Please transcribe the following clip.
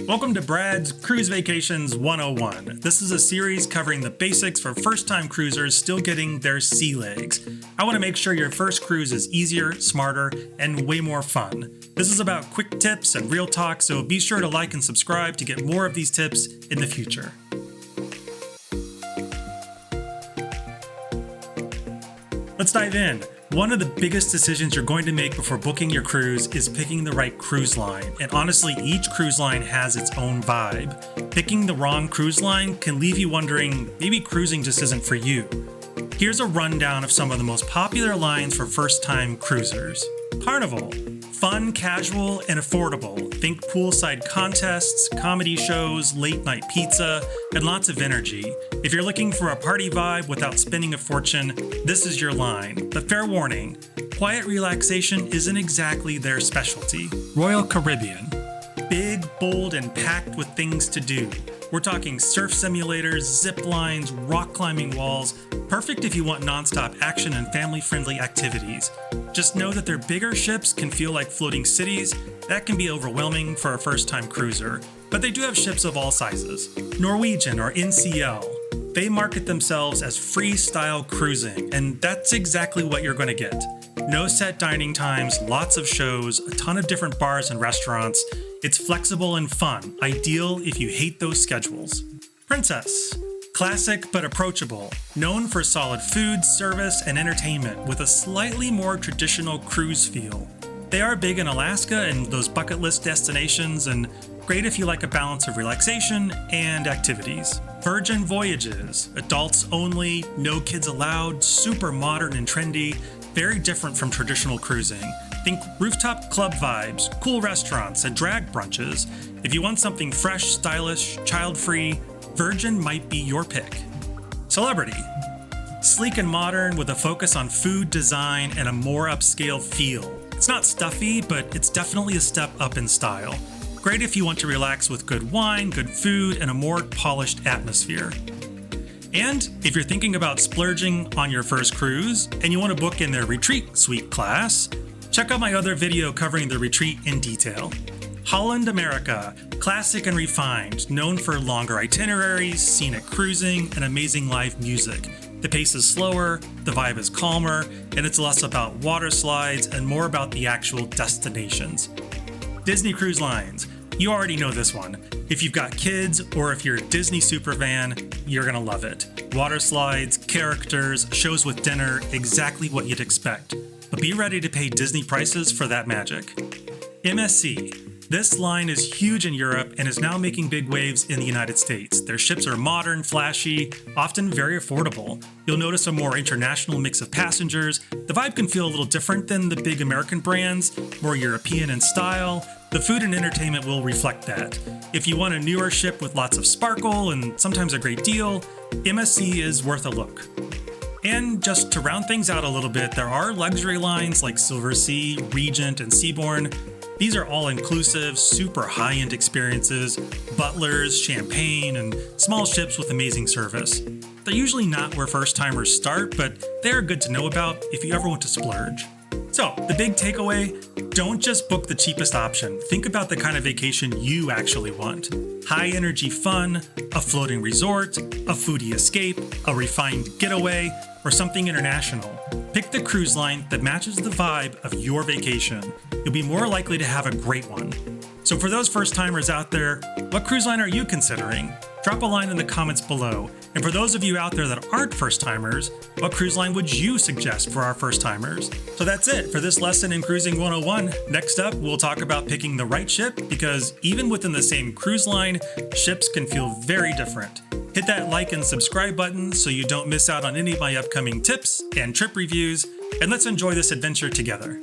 Welcome to Brad's Cruise Vacations 101. This is a series covering the basics for first-time cruisers still getting their sea legs. I want to make sure your first cruise is easier, smarter, and way more fun. This is about quick tips and real talk, so be sure to like and subscribe to get more of these tips in the future. Let's dive in. One of the biggest decisions you're going to make before booking your cruise is picking the right cruise line. And honestly, each cruise line has its own vibe. Picking the wrong cruise line can leave you wondering, maybe cruising just isn't for you. Here's a rundown of some of the most popular lines for first-time cruisers. Carnival. Fun, casual, and affordable. Think poolside contests, comedy shows, late-night pizza, and lots of energy. If you're looking for a party vibe without spending a fortune, this is your line. But fair warning, quiet relaxation isn't exactly their specialty. Royal Caribbean. Big, bold, and packed with things to do. We're talking surf simulators, zip lines, rock climbing walls. Perfect if you want nonstop action and family-friendly activities. Just know that their bigger ships can feel like floating cities. That can be overwhelming for a first-time cruiser. But they do have ships of all sizes. Norwegian or NCL. They market themselves as freestyle cruising, and that's exactly what you're going to get. No set dining times, lots of shows, a ton of different bars and restaurants. It's flexible and fun, ideal if you hate those schedules. Princess. Classic but approachable, known for solid food, service, and entertainment with a slightly more traditional cruise feel. They are big in Alaska and those bucket list destinations, and great if you like a balance of relaxation and activities. VirginVoyages, adults only, no kids allowed, super modern and trendy, very different from traditional cruising. Think rooftop club vibes, cool restaurants, and drag brunches. If you want something fresh, stylish, child-free, Virgin might be your pick. Celebrity. Sleek and modern with a focus on food design and a more upscale feel. It's not stuffy, but it's definitely a step up in style. Great if you want to relax with good wine, good food, and a more polished atmosphere. And if you're thinking about splurging on your first cruise and you want to book in their retreat suite class, check out my other video covering the retreat in detail. Holland America, classic and refined, known for longer itineraries, scenic cruising, and amazing live music. The pace is slower, the vibe is calmer, and it's less about water slides and more about the actual destinations. Disney Cruise Lines. You already know this one. If you've got kids or if you're a Disney superfan, you're gonna love it. Water slides, characters, shows with dinner, exactly what you'd expect. But be ready to pay Disney prices for that magic. MSC. This line is huge in Europe and is now making big waves in the United States. Their ships are modern, flashy, often very affordable. You'll notice a more international mix of passengers. The vibe can feel a little different than the big American brands, more European in style. The food and entertainment will reflect that. If you want a newer ship with lots of sparkle and sometimes a great deal, MSC is worth a look. And just to round things out a little bit, there are luxury lines like Silversea, Regent, and Seabourn. These are all-inclusive, super high-end experiences, butlers, champagne, and small ships with amazing service. They're usually not where first-timers start, but they are good to know about if you ever want to splurge. So, the big takeaway, don't just book the cheapest option. Think about the kind of vacation you actually want. High-energy fun, a floating resort, a foodie escape, a refined getaway, or something international. Pick the cruise line that matches the vibe of your vacation. You'll be more likely to have a great one. So for those first-timers out there, what cruise line are you considering? Drop a line in the comments below. And for those of you out there that aren't first-timers, what cruise line would you suggest for our first-timers? So that's it for this lesson in Cruising 101. Next up, we'll talk about picking the right ship because even within the same cruise line, ships can feel very different. Hit that like and subscribe button so you don't miss out on any of my upcoming tips and trip reviews, and let's enjoy this adventure together.